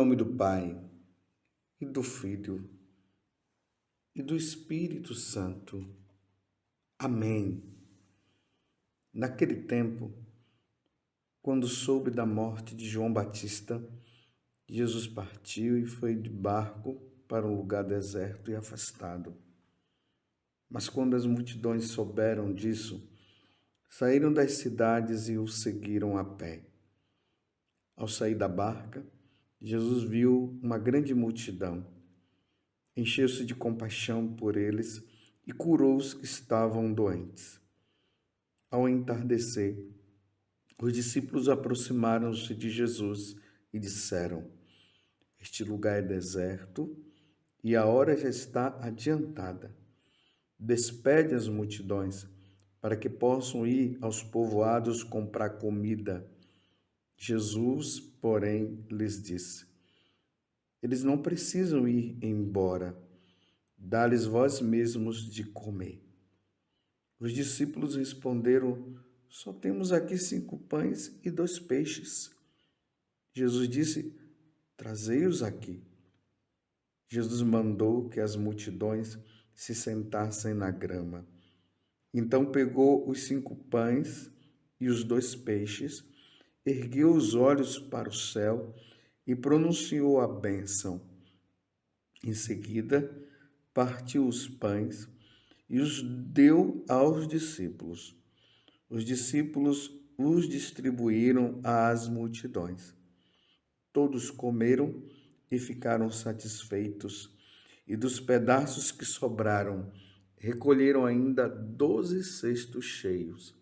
nome do Pai, e do Filho, e do Espírito Santo. Amém. Naquele tempo, quando soube da morte de João Batista, Jesus partiu e foi de barco para um lugar deserto e afastado. Mas quando as multidões souberam disso, saíram das cidades e o seguiram a pé. Ao sair da barca, Jesus viu uma grande multidão. Encheu-se de compaixão por eles e curou os que estavam doentes. Ao entardecer, os discípulos aproximaram-se de Jesus e disseram: Este lugar é deserto e a hora já está adiantada. Despede as multidões para que possam ir aos povoados comprar comida. Jesus, porém, lhes disse: Eles não precisam ir embora. Dá-lhes vós mesmos de comer. Os discípulos responderam: Só temos aqui 5 pães e 2 peixes. Jesus disse: Trazei-os aqui. Jesus mandou que as multidões se sentassem na grama. Então pegou os 5 pães e os 2 peixes, ergueu os olhos para o céu e pronunciou a bênção. Em seguida, partiu os pães e os deu aos discípulos. Os discípulos os distribuíram às multidões. Todos comeram e ficaram satisfeitos, e dos pedaços que sobraram, recolheram ainda 12 cestos cheios.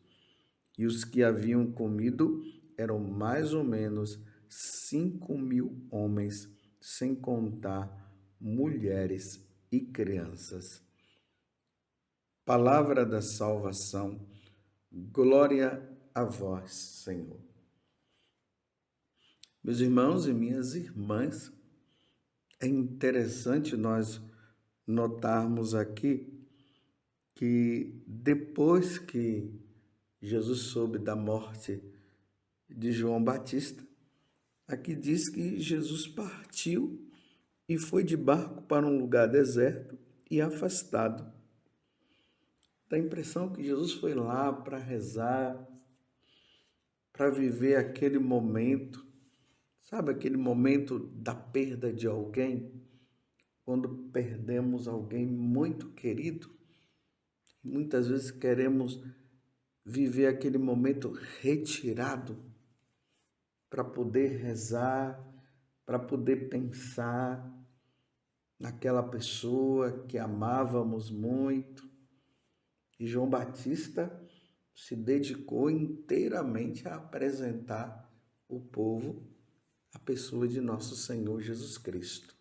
E os que haviam comido eram mais ou menos 5.000 homens, sem contar mulheres e crianças. Palavra da salvação, glória a vós, Senhor. Meus irmãos e minhas irmãs, é interessante nós notarmos aqui que depois que Jesus soube da morte de João Batista, aqui diz que Jesus partiu e foi de barco para um lugar deserto e afastado. Dá a impressão que Jesus foi lá para rezar, para viver aquele momento, sabe, aquele momento da perda de alguém, quando perdemos alguém muito querido. Muitas vezes queremos viver aquele momento retirado para poder rezar, para poder pensar naquela pessoa que amávamos muito. E João Batista se dedicou inteiramente a apresentar o povo a pessoa de nosso Senhor Jesus Cristo.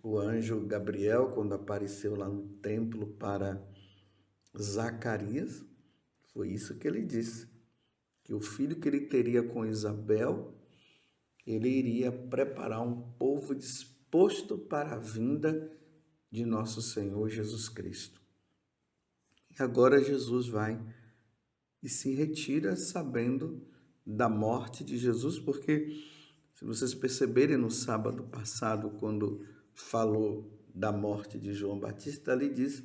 O anjo Gabriel, quando apareceu lá no templo para Zacarias, foi isso que ele disse, que o filho que ele teria com Isabel, ele iria preparar um povo disposto para a vinda de nosso Senhor Jesus Cristo. E agora Jesus vai e se retira sabendo da morte de Jesus, porque se vocês perceberem no sábado passado, quando falou da morte de João Batista, ali diz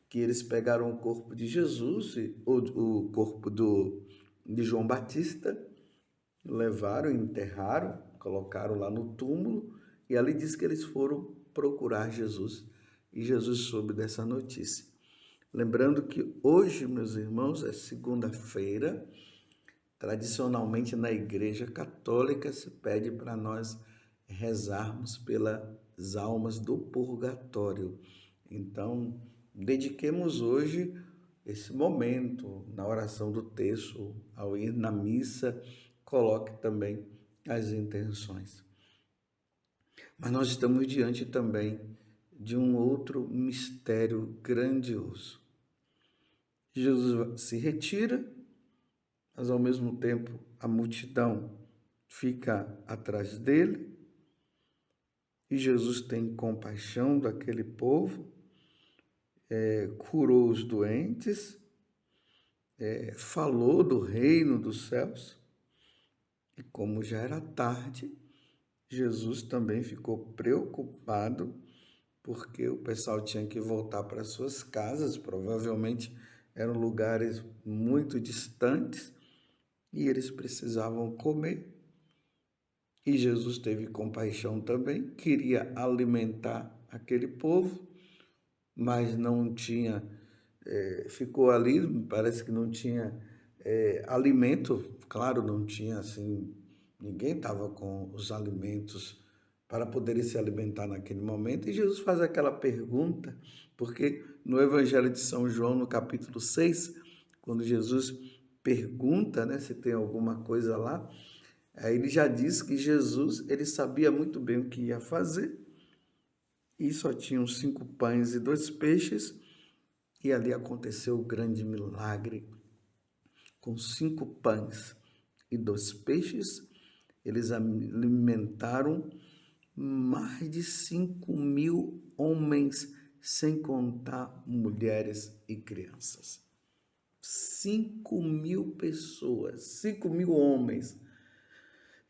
que eles pegaram o corpo de Jesus, o corpo de João Batista, levaram, enterraram, colocaram lá no túmulo, e ali diz que eles foram procurar Jesus, e Jesus soube dessa notícia. Lembrando que hoje, meus irmãos, é segunda-feira. Tradicionalmente na Igreja Católica se pede para nós rezarmos pelas almas do purgatório. Então, dediquemos hoje esse momento na oração do terço, ao ir na missa, coloque também as intenções. Mas nós estamos diante também de um outro mistério grandioso. Jesus se retira, mas ao mesmo tempo a multidão fica atrás dele, e Jesus tem compaixão daquele povo, curou os doentes, falou do reino dos céus, e como já era tarde, Jesus também ficou preocupado porque o pessoal tinha que voltar para suas casas, provavelmente eram lugares muito distantes e eles precisavam comer. E Jesus teve compaixão também, queria alimentar aquele povo, mas não tinha, ficou ali, parece que não tinha alimento, claro, não tinha assim, ninguém estava com os alimentos para poder se alimentar naquele momento. E Jesus faz aquela pergunta, porque no Evangelho de São João, no capítulo 6, quando Jesus pergunta, né, se tem alguma coisa lá, aí ele já diz que Jesus, ele sabia muito bem o que ia fazer, e só tinham 5 pães e 2 peixes, e ali aconteceu o grande milagre. Com 5 pães e 2 peixes, eles alimentaram mais de 5.000 homens, sem contar mulheres e crianças. 5.000 pessoas, 5.000 homens.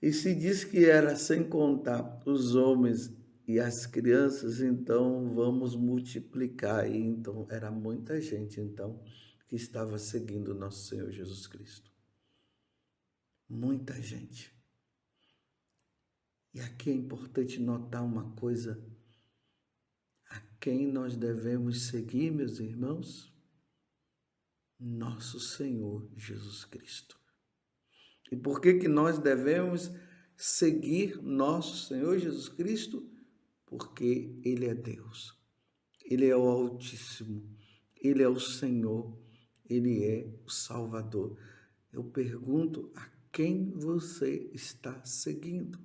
E se diz que era sem contar os homens e as crianças, então vamos multiplicar. E então era muita gente então que estava seguindo o nosso Senhor Jesus Cristo. Muita gente. E aqui é importante notar uma coisa: a quem nós devemos seguir, meus irmãos? Nosso Senhor Jesus Cristo. E por que nós devemos seguir nosso Senhor Jesus Cristo? Porque Ele é Deus, Ele é o Altíssimo, Ele é o Senhor, Ele é o Salvador. Eu pergunto, a quem você está seguindo?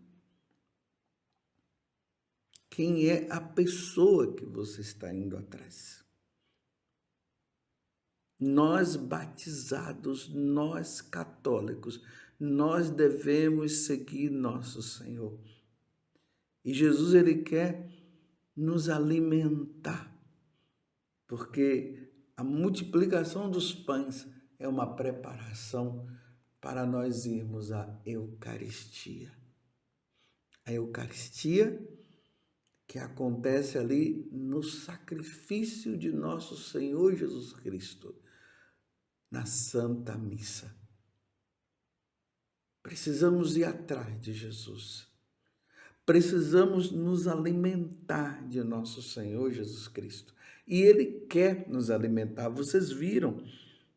Quem é a pessoa que você está indo atrás? Nós batizados, nós católicos, nós devemos seguir nosso Senhor. E Jesus, ele quer nos alimentar, porque a multiplicação dos pães é uma preparação para nós irmos à Eucaristia. A Eucaristia que acontece ali no sacrifício de nosso Senhor Jesus Cristo, na Santa Missa. Precisamos ir atrás de Jesus. Precisamos nos alimentar de nosso Senhor Jesus Cristo. E Ele quer nos alimentar. Vocês viram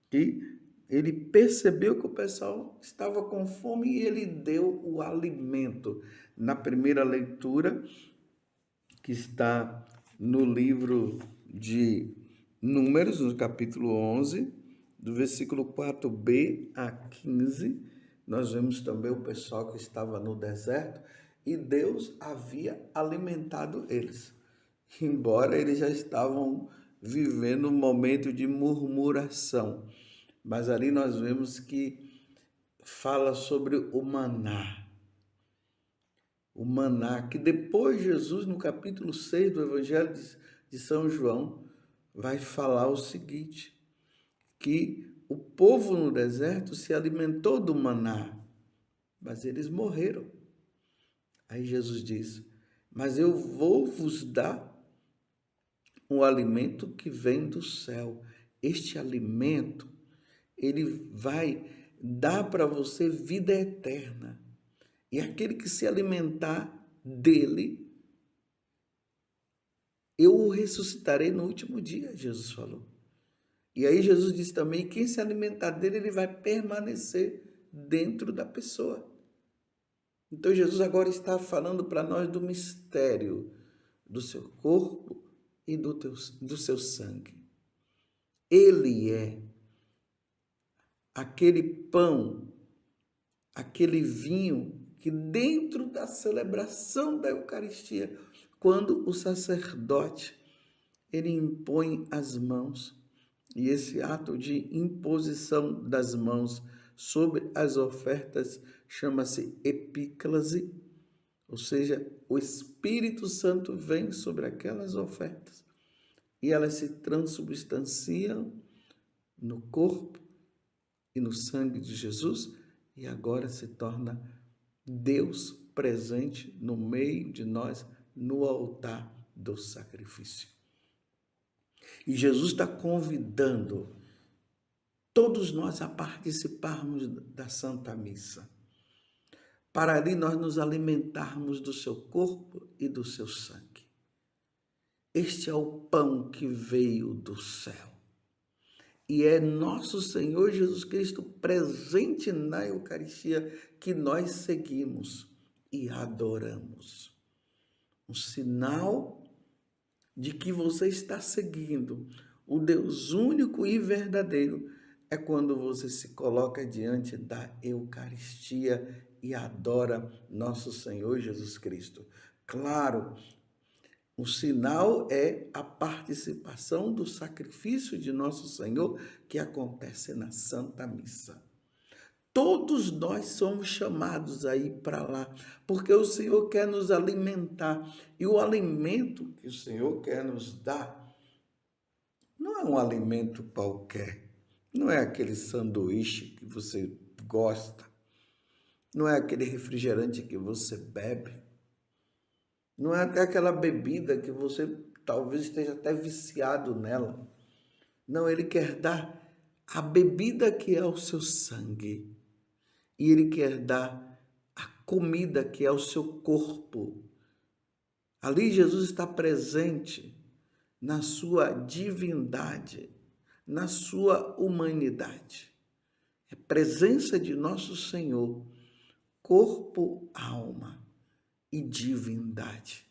que Ele percebeu que o pessoal estava com fome e Ele deu o alimento. Na primeira leitura, que está no livro de Números, no capítulo 11, do versículo 4b a 15, nós vemos também o pessoal que estava no deserto e Deus havia alimentado eles, embora eles já estavam vivendo um momento de murmuração. Mas ali nós vemos que fala sobre o maná. O maná, que depois Jesus, no capítulo 6 do Evangelho de São João, vai falar o seguinte, que o povo no deserto se alimentou do maná, mas eles morreram. Aí Jesus diz, mas eu vou vos dar um alimento que vem do céu. Este alimento, ele vai dar para você vida eterna. E aquele que se alimentar dele, eu o ressuscitarei no último dia, Jesus falou. E aí Jesus disse também, quem se alimentar dele, ele vai permanecer dentro da pessoa. Então Jesus agora está falando para nós do mistério do seu corpo e do seu sangue. Ele é aquele pão, aquele vinho que dentro da celebração da Eucaristia, quando o sacerdote ele impõe as mãos, e esse ato de imposição das mãos sobre as ofertas chama-se epíclase, ou seja, o Espírito Santo vem sobre aquelas ofertas e elas se transubstanciam no corpo e no sangue de Jesus e agora se torna Deus presente no meio de nós, no altar do sacrifício. E Jesus está convidando todos nós a participarmos da Santa Missa, para ali nós nos alimentarmos do seu corpo e do seu sangue. Este é o pão que veio do céu. E é nosso Senhor Jesus Cristo presente na Eucaristia que nós seguimos e adoramos. Um sinal de que você está seguindo o Deus único e verdadeiro é quando você se coloca diante da Eucaristia e adora nosso Senhor Jesus Cristo. Claro, o sinal é a participação do sacrifício de nosso Senhor que acontece na Santa Missa. Todos nós somos chamados a ir para lá, porque o Senhor quer nos alimentar. E o alimento que o Senhor quer nos dar não é um alimento qualquer. Não é aquele sanduíche que você gosta. Não é aquele refrigerante que você bebe. Não é até aquela bebida que você talvez esteja até viciado nela. Não, ele quer dar a bebida que é o seu sangue. E ele quer dar a comida que é o seu corpo. Ali Jesus está presente na sua divindade, na sua humanidade. É presença de nosso Senhor, corpo, alma e divindade.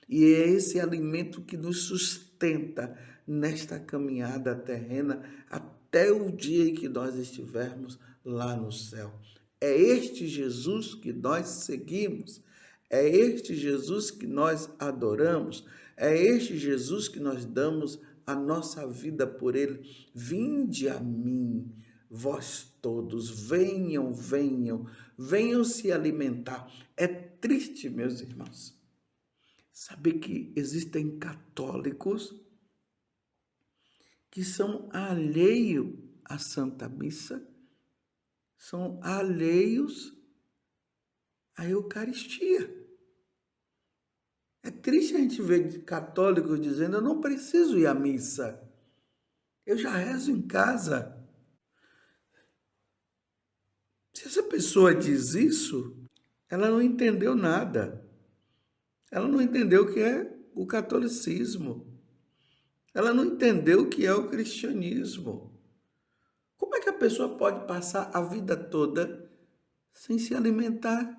E é esse alimento que nos sustenta nesta caminhada terrena até o dia em que nós estivermos lá no céu. É este Jesus que nós seguimos, é este Jesus que nós adoramos, é este Jesus que nós damos a nossa vida por ele. Vinde a mim, vós todos, venham, venham, venham se alimentar. É triste, meus irmãos, saber que existem católicos que são alheios à Santa Missa, são alheios à Eucaristia. É triste a gente ver católicos dizendo: eu não preciso ir à missa, eu já rezo em casa. Se essa pessoa diz isso, ela não entendeu nada. Ela não entendeu o que é o catolicismo. Ela não entendeu o que é o cristianismo. Como é que a pessoa pode passar a vida toda sem se alimentar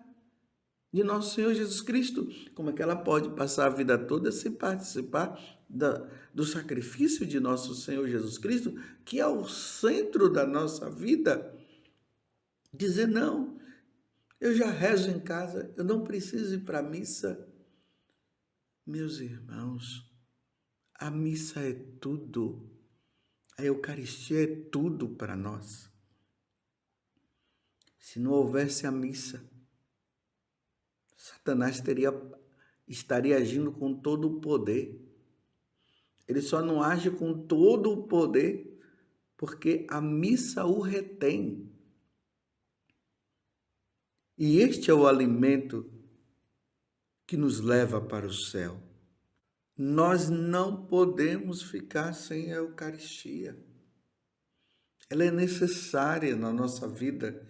de nosso Senhor Jesus Cristo? Como é que ela pode passar a vida toda sem participar do sacrifício de nosso Senhor Jesus Cristo, que é o centro da nossa vida? Dizer: não, eu já rezo em casa, eu não preciso ir para a missa. Meus irmãos, a missa é tudo, a Eucaristia é tudo para nós. Se não houvesse a missa, Satanás estaria agindo com todo o poder. Ele só não age com todo o poder porque a missa o retém. E este é o alimento que nos leva para o céu. Nós não podemos ficar sem a Eucaristia. Ela é necessária na nossa vida,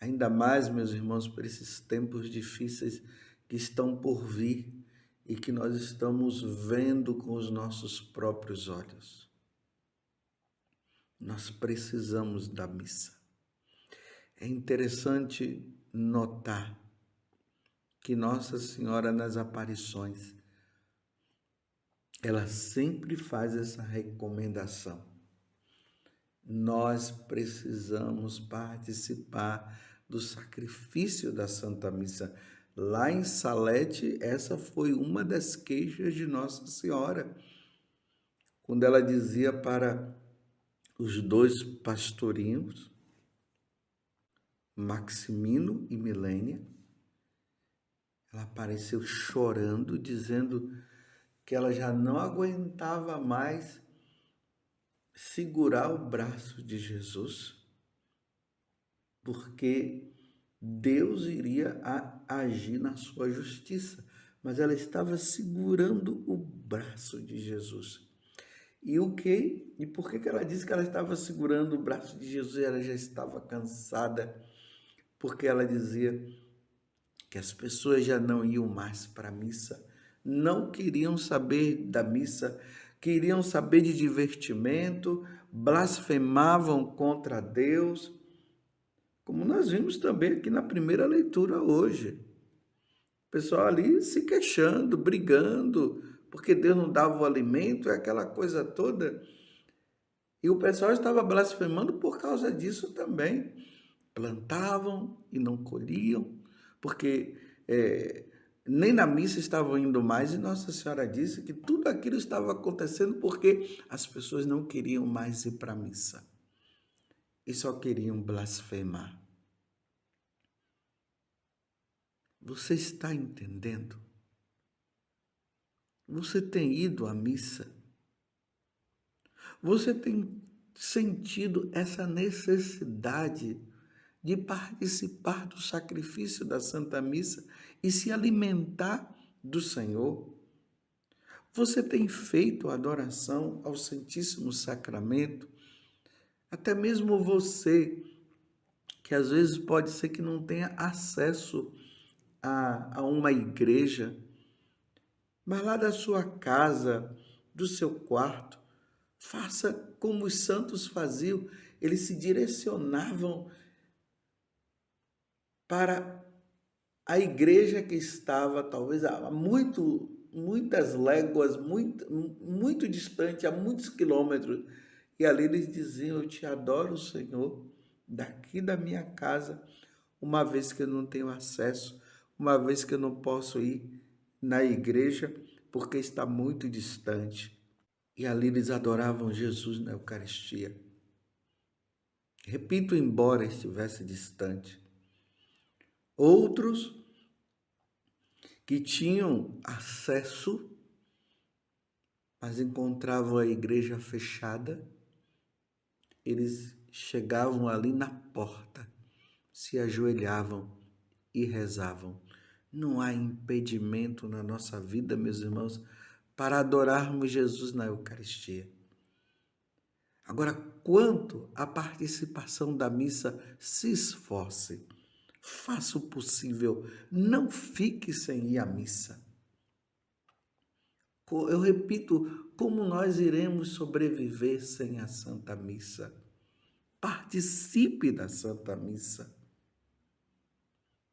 ainda mais, meus irmãos, por esses tempos difíceis que estão por vir e que nós estamos vendo com os nossos próprios olhos. Nós precisamos da missa. É interessante notar que Nossa Senhora nas aparições, ela sempre faz essa recomendação. Nós precisamos participar do sacrifício da Santa Missa. Lá em Salete, essa foi uma das queixas de Nossa Senhora, quando ela dizia para os dois pastorinhos, Maximino e Milênia, ela apareceu chorando, dizendo que ela já não aguentava mais segurar o braço de Jesus, porque Deus iria agir na sua justiça, mas ela estava segurando o braço de Jesus. E por que ela disse que ela estava segurando o braço de Jesus? Ela já estava cansada, porque ela dizia que as pessoas já não iam mais para a missa, não queriam saber da missa, queriam saber de divertimento, blasfemavam contra Deus, como nós vimos também aqui na primeira leitura hoje. O pessoal ali se queixando, brigando, porque Deus não dava o alimento, é aquela coisa toda. E o pessoal estava blasfemando por causa disso também. Plantavam e não colhiam, porque nem na missa estavam indo mais, e Nossa Senhora disse que tudo aquilo estava acontecendo porque as pessoas não queriam mais ir para a missa e só queriam blasfemar. Você está entendendo? Você tem ido à missa? Você tem sentido essa necessidade de participar do sacrifício da Santa Missa e se alimentar do Senhor? Você tem feito adoração ao Santíssimo Sacramento? Até mesmo você, que às vezes pode ser que não tenha acesso a uma igreja, mas lá da sua casa, do seu quarto, faça como os santos faziam. Eles se direcionavam para a igreja que estava talvez a muitas léguas, muito distante, a muitos quilômetros. E ali eles diziam: eu te adoro, Senhor, daqui da minha casa, uma vez que eu não tenho acesso, uma vez que eu não posso ir na igreja, porque está muito distante. E ali eles adoravam Jesus na Eucaristia. Repito, embora estivesse distante. Outros que tinham acesso, mas encontravam a igreja fechada, eles chegavam ali na porta, se ajoelhavam e rezavam. Não há impedimento na nossa vida, meus irmãos, para adorarmos Jesus na Eucaristia. Agora, quanto à participação da missa, se esforce, faça o possível, não fique sem ir à missa. Eu repito, como nós iremos sobreviver sem a Santa Missa? Participe da Santa Missa.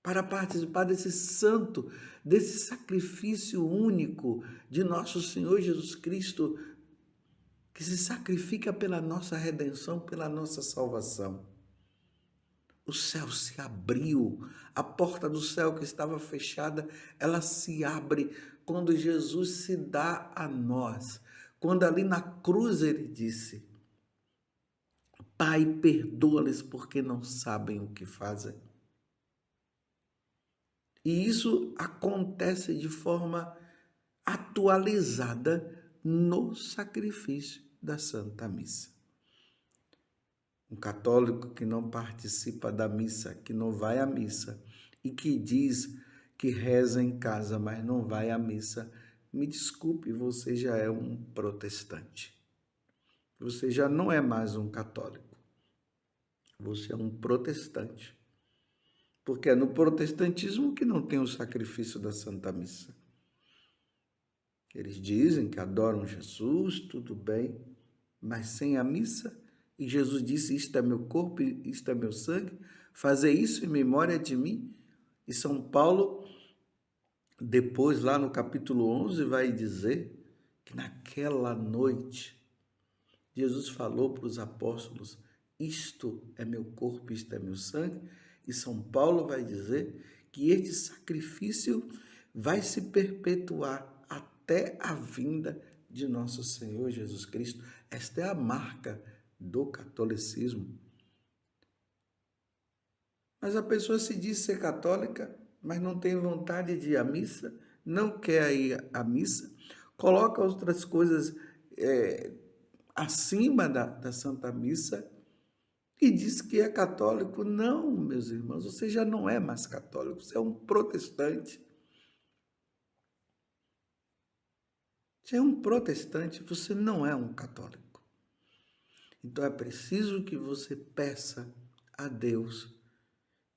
Para participar desse santo, desse sacrifício único de nosso Senhor Jesus Cristo, que se sacrifica pela nossa redenção, pela nossa salvação. O céu se abriu, a porta do céu que estava fechada, ela se abre quando Jesus se dá a nós. Quando ali na cruz ele disse: Pai, perdoa-lhes porque não sabem o que fazem. E isso acontece de forma atualizada no sacrifício da Santa Missa. Um católico que não participa da missa, que não vai à missa e que diz que reza em casa, mas não vai à missa, me desculpe, você já é um protestante. Você já não é mais um católico. Você é um protestante. Porque é no protestantismo que não tem o sacrifício da Santa Missa. Eles dizem que adoram Jesus, tudo bem, mas sem a missa. E Jesus disse: isto é meu corpo, isto é meu sangue, fazer isso em memória de mim. E São Paulo, depois lá no capítulo 11, vai dizer que naquela noite, Jesus falou para os apóstolos: isto é meu corpo, isto é meu sangue. E São Paulo vai dizer que este sacrifício vai se perpetuar até a vinda de nosso Senhor Jesus Cristo. Esta é a marca do catolicismo. Mas a pessoa se diz ser católica, mas não tem vontade de ir à missa, não quer ir à missa, coloca outras coisas acima da Santa Missa e diz que é católico. Não, meus irmãos, você já não é mais católico, você é um protestante. Você é um protestante, você não é um católico. Então é preciso que você peça a Deus,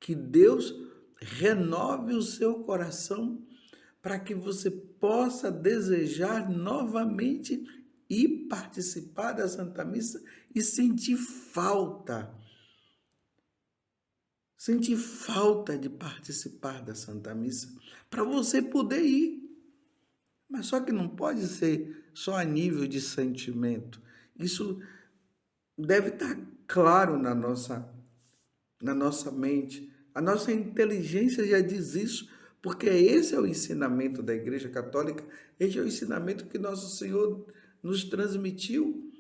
que Deus renove o seu coração para que você possa desejar novamente ir participar da Santa Missa e sentir falta de participar da Santa Missa, para você poder ir. Mas só que não pode ser só a nível de sentimento. Isso deve estar claro na nossa mente. A nossa inteligência já diz isso, porque esse é o ensinamento da Igreja Católica, esse é o ensinamento que nosso Senhor nos transmitiu.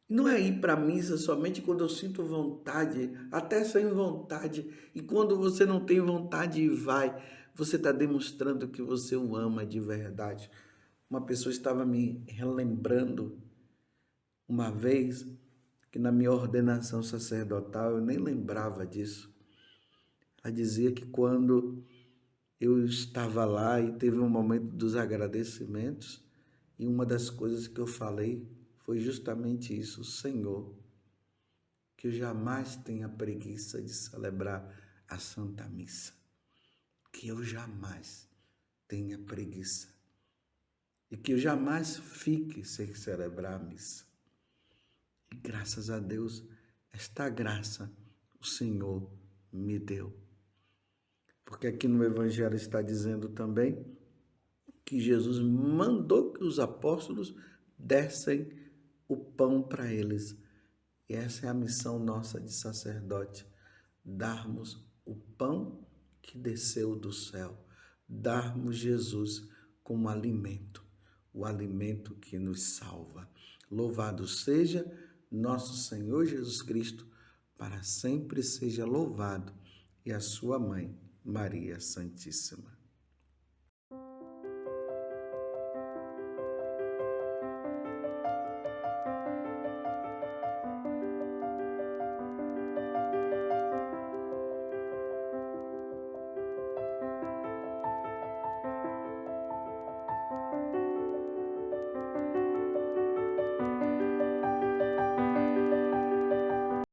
Não é ir para a missa somente quando eu sinto vontade, até sem vontade. E quando você não tem vontade e vai, você está demonstrando que você o ama de verdade. Uma pessoa estava me relembrando uma vez que na minha ordenação sacerdotal eu nem lembrava disso. Ela dizia que quando eu estava lá e teve um momento dos agradecimentos, e uma das coisas que eu falei foi justamente isso: Senhor, que eu jamais tenha preguiça de celebrar a Santa Missa, que eu jamais tenha preguiça e que eu jamais fique sem celebrar a missa. E graças a Deus, esta graça o Senhor me deu. Porque aqui no Evangelho está dizendo também que Jesus mandou que os apóstolos dessem o pão para eles. E essa é a missão nossa de sacerdote, darmos o pão que desceu do céu, darmos Jesus como alimento, o alimento que nos salva. Louvado seja nosso Senhor Jesus Cristo, para sempre seja louvado, e a sua mãe, Maria Santíssima.